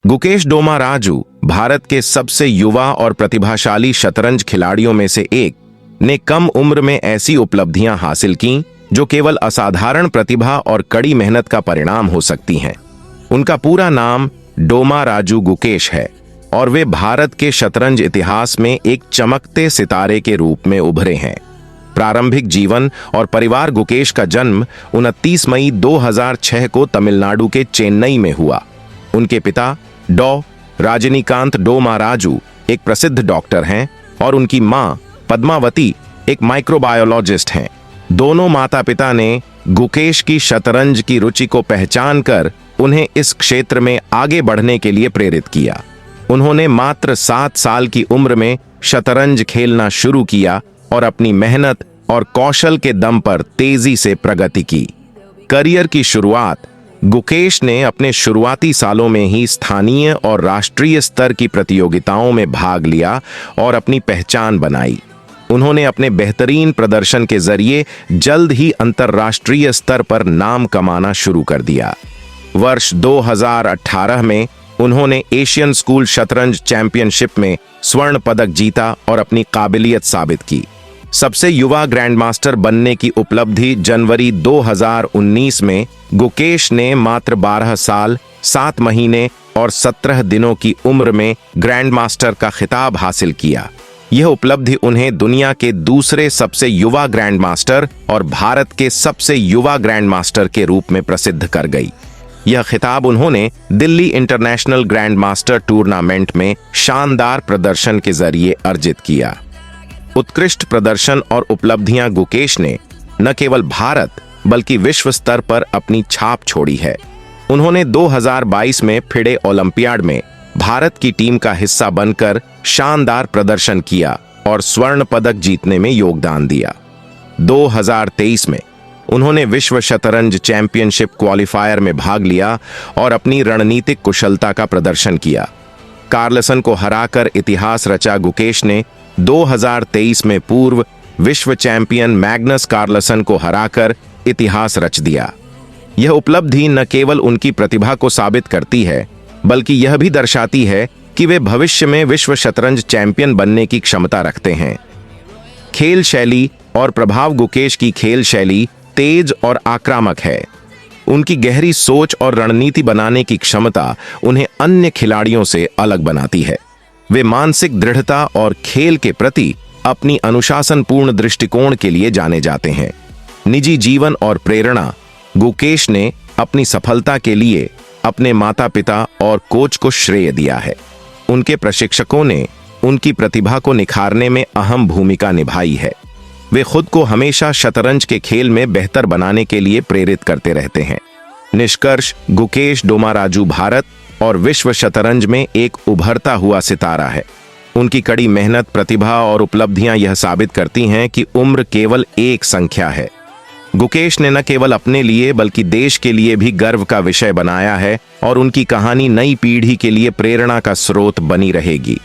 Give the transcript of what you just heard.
गुकेश डोमाराजू भारत के सबसे युवा और प्रतिभाशाली शतरंज खिलाड़ियों में से एक ने कम उम्र में ऐसी उपलब्धियां हासिल की जो केवल असाधारण प्रतिभा और कड़ी मेहनत का परिणाम हो सकती हैं। उनका पूरा नाम डोमाराजू गुकेश है और वे भारत के शतरंज इतिहास में एक चमकते सितारे के रूप में उभरे हैं। प्रारंभिक जीवन और परिवार। गुकेश का जन्म 29 मई 2006 को तमिलनाडु के चेन्नई में हुआ। उनके पिता डॉ. रजनीकांत डोमाराजू एक प्रसिद्ध डॉक्टर हैं और उनकी मां पद्मावती एक माइक्रोबायोलॉजिस्ट हैं। दोनों माता पिता ने गुकेश की शतरंज की रुचि को पहचान कर उन्हें इस क्षेत्र में आगे बढ़ने के लिए प्रेरित किया। उन्होंने मात्र 7 साल की उम्र में शतरंज खेलना शुरू किया और अपनी मेहनत और कौशल के दम पर तेजी से प्रगति की। करियर की शुरुआत। गुकेश ने अपने शुरुआती सालों में ही स्थानीय और राष्ट्रीय स्तर की प्रतियोगिताओं में भाग लिया और अपनी पहचान बनाई। उन्होंने अपने बेहतरीन प्रदर्शन के जरिए जल्द ही अंतर्राष्ट्रीय स्तर पर नाम कमाना शुरू कर दिया। वर्ष 2018 में उन्होंने एशियन स्कूल शतरंज चैंपियनशिप में स्वर्ण पदक जीता और अपनी काबिलियत साबित की। सबसे युवा ग्रैंडमास्टर बनने की उपलब्धि। जनवरी 2019 में गुकेश ने मात्र 12 साल 7 महीने और 17 दिनों की उम्र में ग्रैंडमास्टर का खिताब हासिल किया। यह उपलब्धि उन्हें दुनिया के दूसरे सबसे युवा ग्रैंडमास्टर और भारत के सबसे युवा ग्रैंडमास्टर के रूप में प्रसिद्ध कर गई। यह खिताब उन्होंने दिल्ली इंटरनेशनल ग्रैंडमास्टर टूर्नामेंट में शानदार प्रदर्शन के जरिए अर्जित किया। उत्कृष्ट प्रदर्शन और उपलब्धियां। गुकेश ने न केवल भारत बल्कि विश्व स्तर पर अपनी छाप छोड़ी है। उन्होंने 2022 में फिडे ओलंपियाड में भारत की टीम का हिस्सा बनकर शानदार प्रदर्शन किया और स्वर्ण पदक जीतने में योगदान दिया। 2023 में उन्होंने विश्व शतरंज चैंपियनशिप क्वालिफायर में भाग लिया और अपनी रणनीतिक कुशलता का प्रदर्शन किया। कार्लसन को हराकर इतिहास रचा। गुकेश ने 2023 में पूर्व विश्व चैंपियन मैग्नस कार्लसन को हराकर इतिहास रच दिया। यह उपलब्धि न केवल उनकी प्रतिभा को साबित करती है बल्कि यह भी दर्शाती है कि वे भविष्य में विश्व शतरंज चैंपियन बनने की क्षमता रखते हैं। खेल शैली और प्रभाव। गुकेश की खेल शैली तेज और आक्रामक है। उनकी गहरी सोच और रणनीति बनाने की क्षमता उन्हें अन्य खिलाड़ियों से अलग बनाती है। वे मानसिक दृढ़ता और खेल के प्रति अपनी अनुशासनपूर्ण दृष्टिकोण के लिए जाने जाते हैं। निजी जीवन और प्रेरणा। गुकेश ने अपनी सफलता के लिए अपने माता पिता और कोच को श्रेय दिया है। उनके प्रशिक्षकों ने उनकी प्रतिभा को निखारने में अहम भूमिका निभाई है। वे खुद को हमेशा शतरंज के खेल में बेहतर बनाने के लिए प्रेरित करते रहते हैं। निष्कर्ष। गुकेश डोमाराजू भारत और विश्व शतरंज में एक उभरता हुआ सितारा है। उनकी कड़ी मेहनत, प्रतिभा और उपलब्धियां यह साबित करती हैं कि उम्र केवल एक संख्या है। गुकेश ने न केवल अपने लिए बल्कि देश के लिए भी गर्व का विषय बनाया है और उनकी कहानी नई पीढ़ी के लिए प्रेरणा का स्रोत बनी रहेगी।